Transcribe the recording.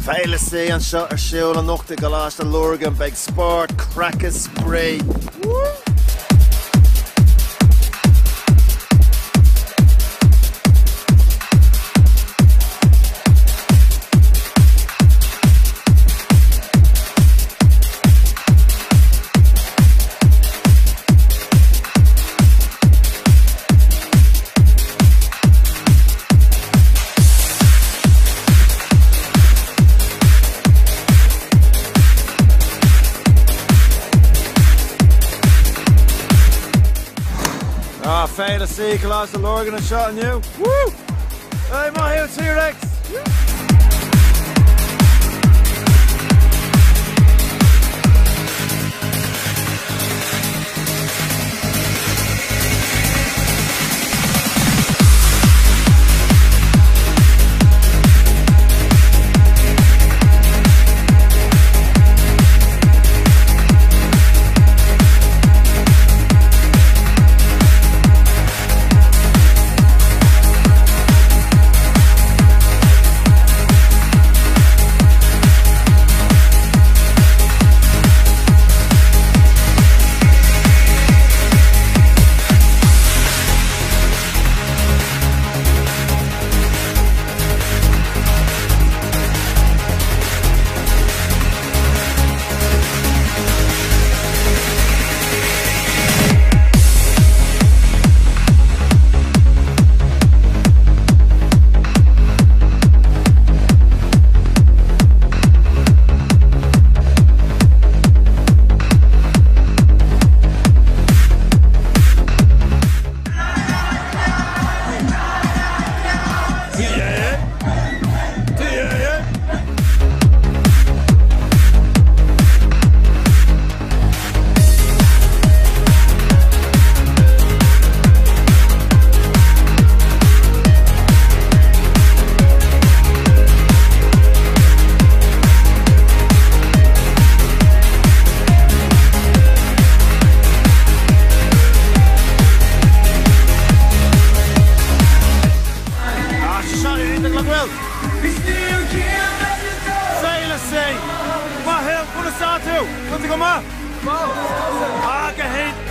Féile sé an seo ar siúil an nochta go láiste Lorgan beag sport crackas spray. Féile sí go láiste Lorgan an seo aniu. Woo! Hey, Mahill T-Rex! Féile sí! Mahill, put us on to! What's it go, Ma? Ah, go ahead!